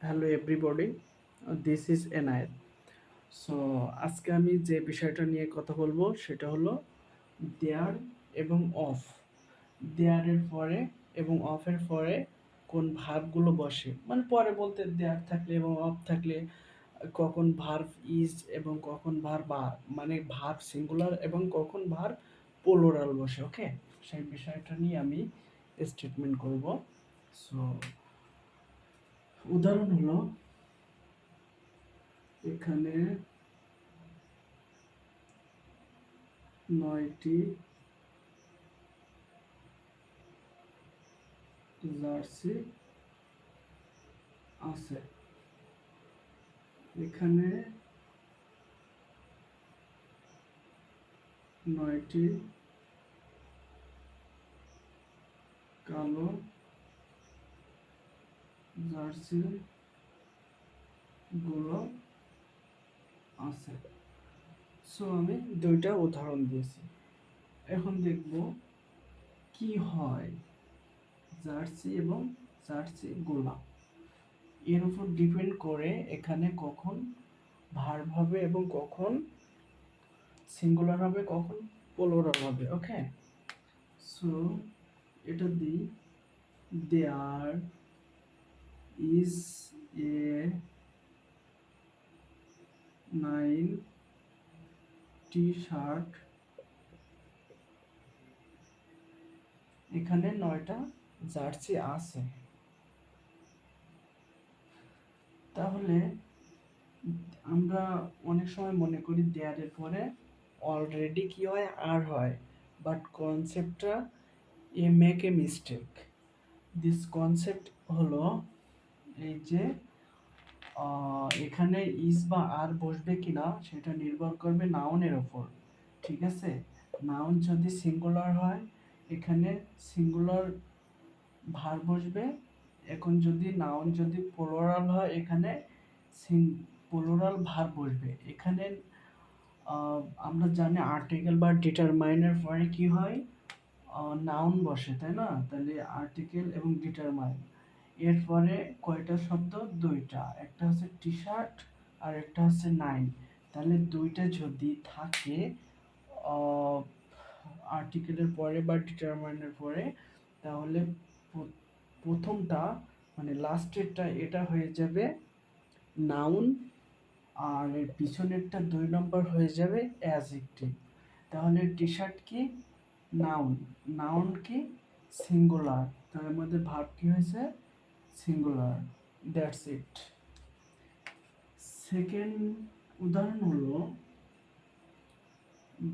Hello everybody, this is Enayet. So আজকে আমি যে বিষয়টা নিয়ে কথা বলবো সেটা হলো দেয়ার এবং অফ। দেয়ারের পরে এবং অফের পরে কোন ভার্বগুলো বসে, মানে পরে বলতে দেয়ার থাকলে এবং অফ থাকলে কখন ভার্ব ইজ এবং কখন ভার্ব আর, মানে ভার্ব সিঙ্গুলার এবং কখন ভার্ব প্লুরাল বসে। ওকে, সেই বিষয়টা নিয়ে আমি স্টেটমেন্ট করব। সো উদাহরণ হলো এখানে 9টি জার্সি আছে। এখানে 9টি কালো জার্সি গুলো আছে। সো আমি দুইটা উদাহরণ দিয়েছি। এখন দেখব কি হয় জার্সি এবং জার্সি গুলা, এর উপর ডিপেন্ড করে এখানে কখন ভার্ব হবে এবং কখন সিঙ্গুলার হবে, কখন প্লুরাল হবে। ওকে, সো এটা দিই, দেয়ার ইজ এ 9টি শার্ট। এখানে 9টা জার্সি আছে। তাহলে আমরা অনেক সময় মনে করি দেয়ারের পরে অলরেডি কি হয়, আর হয়, বাট কনসেপ্টটা make a mistake. This concept হলো এই যে এখানে ইজ বা আর বসবে কিনা সেটা নির্ভর করবে নাউনের ওপর। ঠিক আছে, নাউন যদি সিঙ্গুলার হয় এখানে সিঙ্গুলার ভার বসবে। এখন যদি নাউন যদি প্লুরাল হয় এখানে প্লুরাল ভার বসবে। এখানে আমরা জানি আর্টিকেল বা ডিটারমাইনের পরে কি হয়, নাউন বসে, তাই না? তাহলে আর্টিকেল এবং ডিটারমাইন এরপরে কয়টা শব্দ? দুইটা, একটা হচ্ছে টি শার্ট আর একটা হচ্ছে 9। তাহলে দুইটা যদি থাকে আর্টিকেলের পরে বা ডিটারমাইনের পরে, তাহলে প্রথমটা মানে লাস্টেরটা এটা হয়ে যাবে নাউন, আর এর পিছনেরটা 2 নম্বর হয়ে যাবে অ্যাডজেক্টিভ। তাহলে টি শার্ট কি? নাউন। নাউন কি? সিঙ্গুলার। তার মধ্যে ভার্ব কি হয়েছে? সিঙ্গুলার। That's it. সেকেন্ড উদাহরণ হলো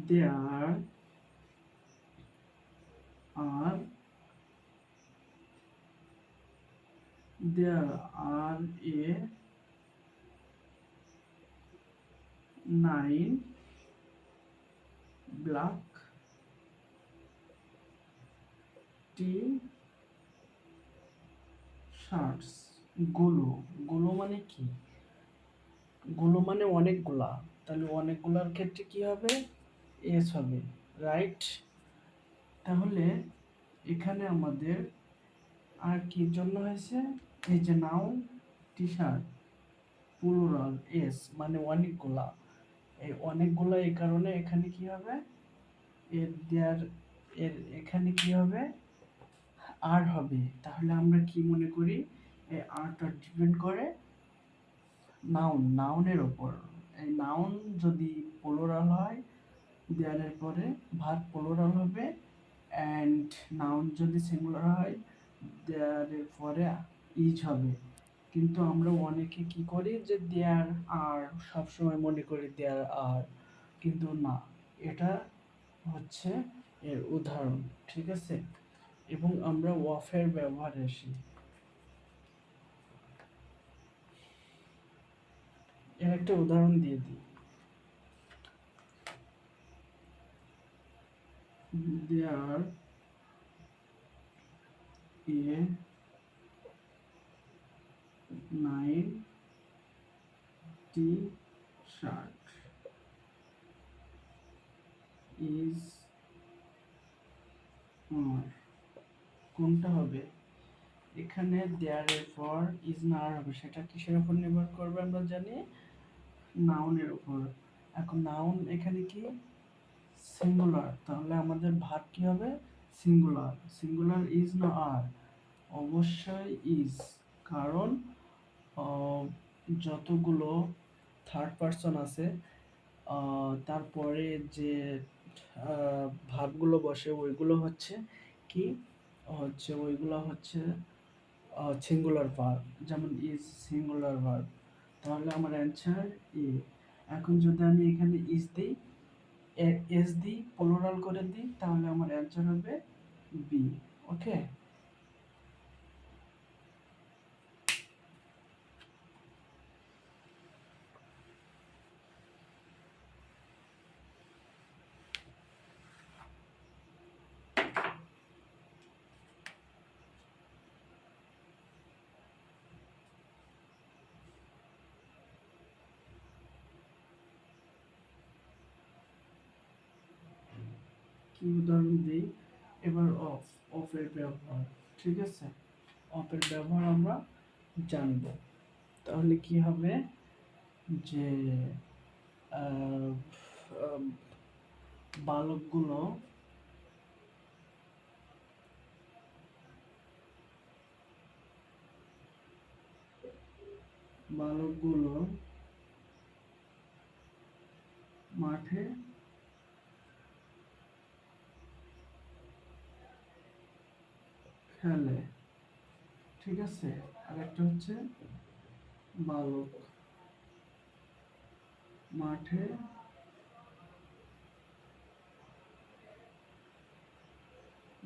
দেয়ার আর there are a 9 black t-shirts। গুলো, গুলো মানে কি? গুলো মানে অনেকগুলা। তাহলে অনেকগুলার ক্ষেত্রে কি হবে? এস হবে, রাইট? তাহলে এখানে আমাদের আর কি জন্য হয়েছে? এই যে noun T shirt plural, S মানে অনেকগুলা। এই অনেকগুলা এই কারণে এখানে কি হবে, এর দেয়ার এর এখানে কি হবে? আর হবে। তাহলে আমরা কি মনে করি, এই আরটা ডিপেন্ড করে নাউনের ওপর। এই নাউন যদি প্লুরাল হয় দেয়ারের পরে ভার্ব প্লুরাল হবে, অ্যান্ড নাউন যদি সিঙ্গুলার হয় দেয়ারের পরে ইজ হবে। কিন্তু আমরা অনেকে কি করি যে দেয়ার আর সবসময় মনে করি দেয়ার আর, কিন্তু না, এটা হচ্ছে এর উদাহরণ। ঠিক আছে, এবং আমরা ওয়াফের ব্যবহার আসি। এর একটা উদাহরণ দিয়ে দিই, দেয়ার এ 9টি শার্ট ইজ আর। কোনটা হবে? এখানে দেয়ার এর পর ইজ না আর হবে, সেটা কিসের উপর নির্ভর করবে আমরা জানি, নাউনের উপর। এখন নাউন এখানে কি সিঙ্গুলার, তাহলে আমাদের ভার্ব কি হবে সিঙ্গুলার। সিঙ্গুলার ইজ না আর, অবশ্যই ইজ, কারণ যতগুলো থার্ড পারসন আছে তারপরে যে ভার্বগুলো বসে ওইগুলো হচ্ছে কি ওইগুলো হচ্ছে সিঙ্গুলার ভার্ব, যেমন ইজ সিঙ্গুলার ভার্ব, তাহলে আমার অ্যান্সার ই। এখন যদি আমি এখানে ইজ দিই, এস দিই, প্লুরাল করে দিই, তাহলে আমার অ্যান্সার হবে বি। ওকে, কি উদাহরণ দিই, এবার অফ, অফের ব্যবহার, ঠিক আছে, অফের ব্যবহার আমরা জানবো। তাহলে কি হবে যে আহ, আহ, বালকগুলো বালকগুলো মাঠে খেলে, ঠিক আছে। আর একটা হচ্ছে বালক মাঠে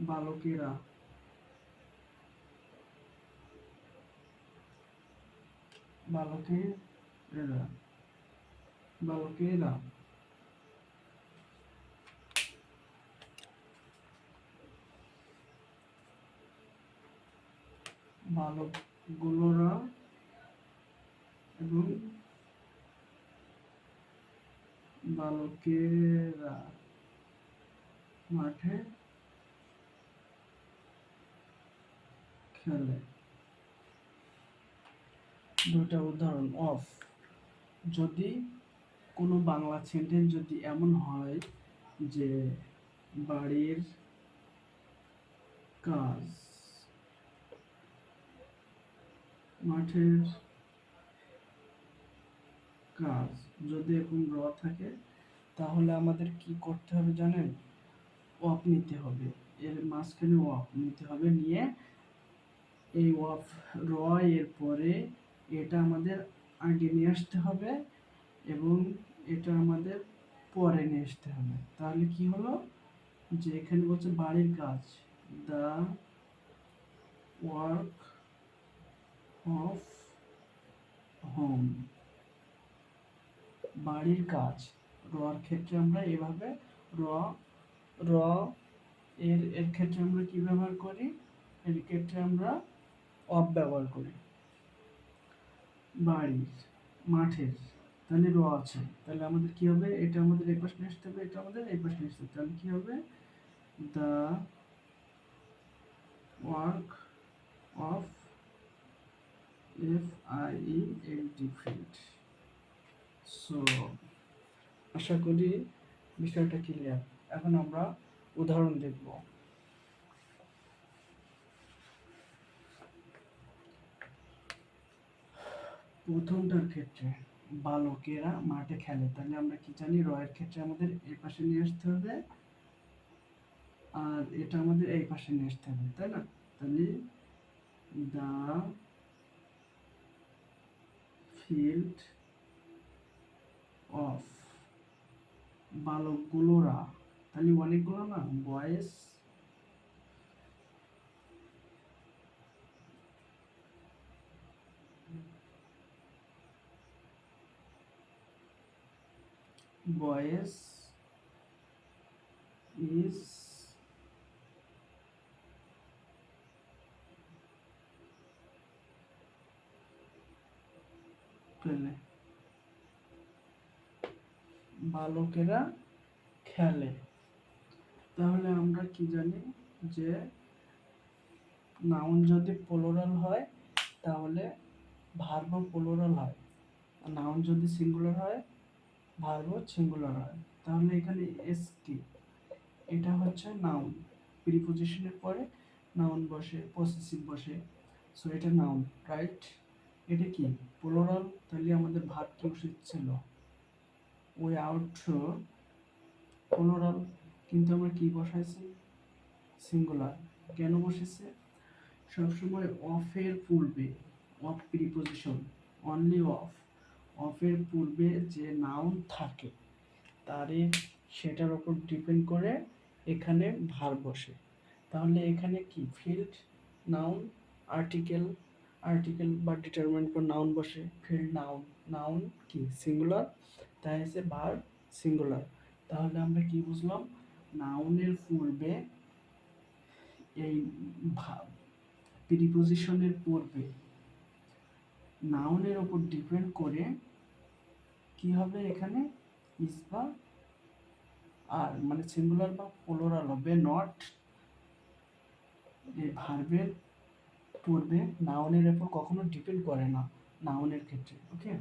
বালকেরা বালকেরা বালকেরা বালকগুলোরা এবং বালকেরা মাঠে খেলে। দুটা উদাহরণ অফ, যদি কোনো বাংলা সেন্টেন্স যদি এমন হয় যে বাড়ির কাজ, মাঠের কাজ, যদি এরকম র থাকে, তাহলে আমাদের কি করতে হবে জানেন, অফ নিতে হবে, এর মাঝখানে অফ নিতে হবে, নিয়ে এই অফ র এর পরে এটা আমাদের আগে নিয়ে আসতে হবে এবং এটা আমাদের পরে নিয়ে আসতে হবে। তাহলে কি হলো যে এখানে বলছে বাড়ির কাজ, দ্য ওয়ার্ক অফ হোম, বাড়ির কাজ, রর ক্ষেত্রে আমরা এভাবে র র এর এর ক্ষেত্রে আমরা কি ব্যবহার করি, এর ক্ষেত্রে আমরা অফ ব্যবহার করি। বাড়ির, মাঠের, তাহলে র আছে, তাহলে আমাদের কি হবে, এটা আমাদের এই পাশে নিয়ে আসতে হবে, এটা আমাদের এই পাশে নিয়ে আসতে হবে, তাহলে কি হবে, the work of FIELD field. So আশা করি বিষয়টা ক্লিয়ার। এখন আমরা উদাহরণ দেখব। প্রথমটার ক্ষেত্রে বালকেরা মাঠে খেলে, তাহলে আমরা কি জানি, রয়ের ক্ষেত্রে আমাদের এই পাশে নিয়ে আসতে হবে আর এটা আমাদের এই পাশে নিয়ে আসতে হবে, তাই না? তাহলে দা ফিল্ড অফ, বালকগুলোরা, তাহলে অনেকগুলো না, বয়েস বয়েস ইজ প্লে, বালকেরা খেলে। তাহলে আমরা কি জানি যে নাউন যদি প্লুরাল হয় তাহলে ভার্বও প্লুরাল হয়, আর নাউন যদি সিঙ্গুলার হয় ভার্বও সিঙ্গুলার হয়। তাহলে এখানে এস কি, এটা হচ্ছে নাউন, প্রিপোজিশনের পরে নাউন বসে, পসেসিভ বসে, সো এটা নাউন, রাইট। এটা কি প্লুরাল, তাহলে আমাদের ভার্ব কি উচিত ছিল ওই আউট প্লুরাল, কিন্তু আমরা কি বসাইছি সিঙ্গুলার। কেন বসেছে, সবসময় অফের পূর্বে, অফ প্রিপোজিশন, অনলি অফ, অফের পূর্বে যে নাউন থাকে তারে সেটার উপর ডিপেন্ড করে এখানে ভার্ব বসে। তাহলে এখানে কি ফিল্ড নাউন, আর্টিকেল, আর্টিকেল বা ডিটারমিনেন্ট পর নাউন বসে, ফিল্ড নাউন, নাউন কি সিঙ্গুলার, তাই আছে ভার্ব সিঙ্গুলার। তাহলে আমরা কি বুঝলাম, নাউনের পূর্বে এই প্রিপোজিশনের পূর্বে নাউনের উপর ডিপেন্ড করে কি হবে এখানে ইজ বা আর, মানে সিঙ্গুলার বা প্লুরাল হবে, নট এই ভার্বের পূর্বে নাউনের উপর কখনো ডিপেন্ড করে না নাউনের ক্ষেত্রে। ওকে,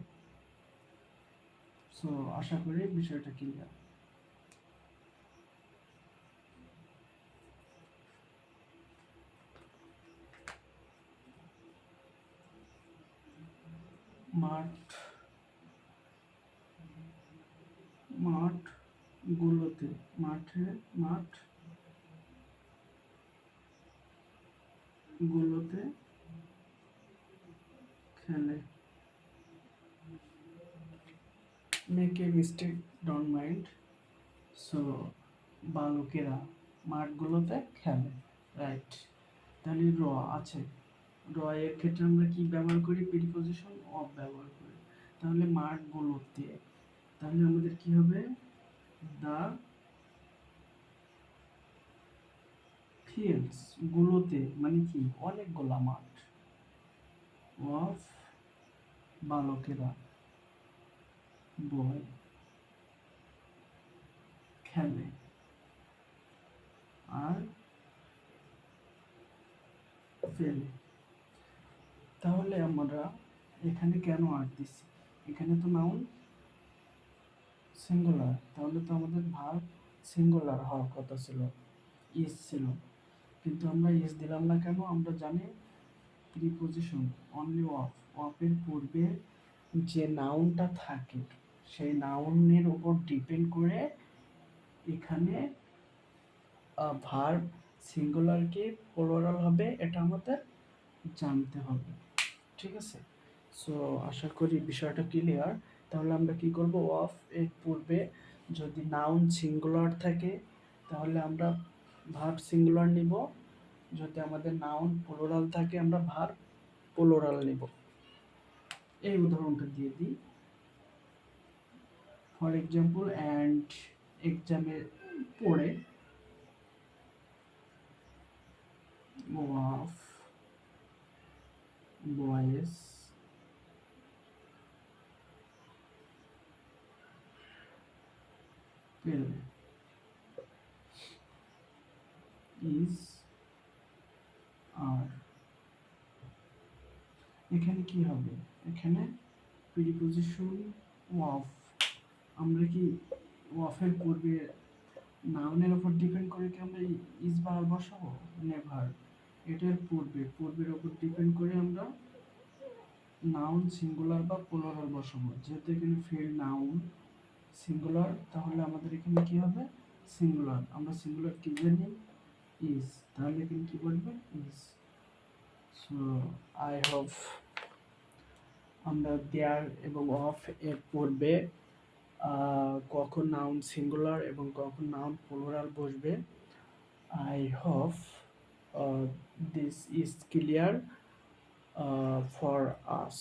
সো আশা করি বিষয়টা ক্লিয়ার। মাঠ, মাঠ গুলোতে, মাঠে, মাঠ গুলোতে খেলে, make a mistake don't mind, so বালকেরা মাঠগুলোতে খেলে, রাইট। তাহলে র আছে, র এর ক্ষেত্রে আমরা কি ব্যবহার করি, প্রিপোজিশন অফ ব্যবহার করি। তাহলে মাঠগুলোতে, তাহলে আমাদের কি হবে, দা ফিল্ডস, গুলোতে মানে কি অনেকগুলা মাঠ, অফ বালকেরা বয় খেলে, আর ফেলে। তাহলে আমরা এখানে কেন আর দিছি, এখানে তো নাউন সিঙ্গুলার, তাহলে তো আমাদের ভার্ব সিঙ্গুলার হওয়ার কথা ছিল, ইজ ছিল, কিন্তু আমরা ইজ দিলাম না কেন, আমরা জানি প্রিপোজিশন অনলি অফ, অফের পূর্বে যে নাউনটা থাকে সেই নাউনের উপর ডিপেন্ড করে এখানে ভার্ব সিঙ্গুলার কি প্লুরাল হবে এটা আমাদের জানতে হবে, ঠিক আছে। সো আশা করি বিষয়টা ক্লিয়ার। তাহলে আমরা কি করব, অফ এর পূর্বে যদি নাউন সিঙ্গুলার থাকে তাহলে আমরা ভার্ব সিঙ্গুলার নিব, যদি আমাদের নাউন প্লুরাল থাকে আমরা ভার্ব প্লুরাল নিব। এই উদাহরণটা দিয়ে দিই, ফর এক্সাম্পল, অ্যান্ড এক্সামে পড়ে অফ বয়েস পেলে ইজ আর, এখানে কি হবে, এখানে প্রিপোজিশন অফ, আমরা কি অফের পূর্বে নাউনের উপর ডিপেন্ড করে কি আমরা ইজ বা আর বসাবো, নেভার। এটার পূর্বে, পূর্বের উপর ডিপেন্ড করে আমরা নাউন সিঙ্গুলার বা প্লুরাল বসাবো, যেহেতু এখানে ফিল্ড নাউন সিঙ্গুলার, তাহলে আমাদের এখানে কি হবে সিঙ্গুলার, আমরা সিঙ্গুলার কি জানি ইজ, তাহলে এখানে কি বলবে ইজ। সো আই হোপ আমরা দেয়ার এবং অফ এর পূর্বে কখন নাউন সিঙ্গুলার এবং কখন নাউন প্লুরাল বসবে, I hope this is clear for us.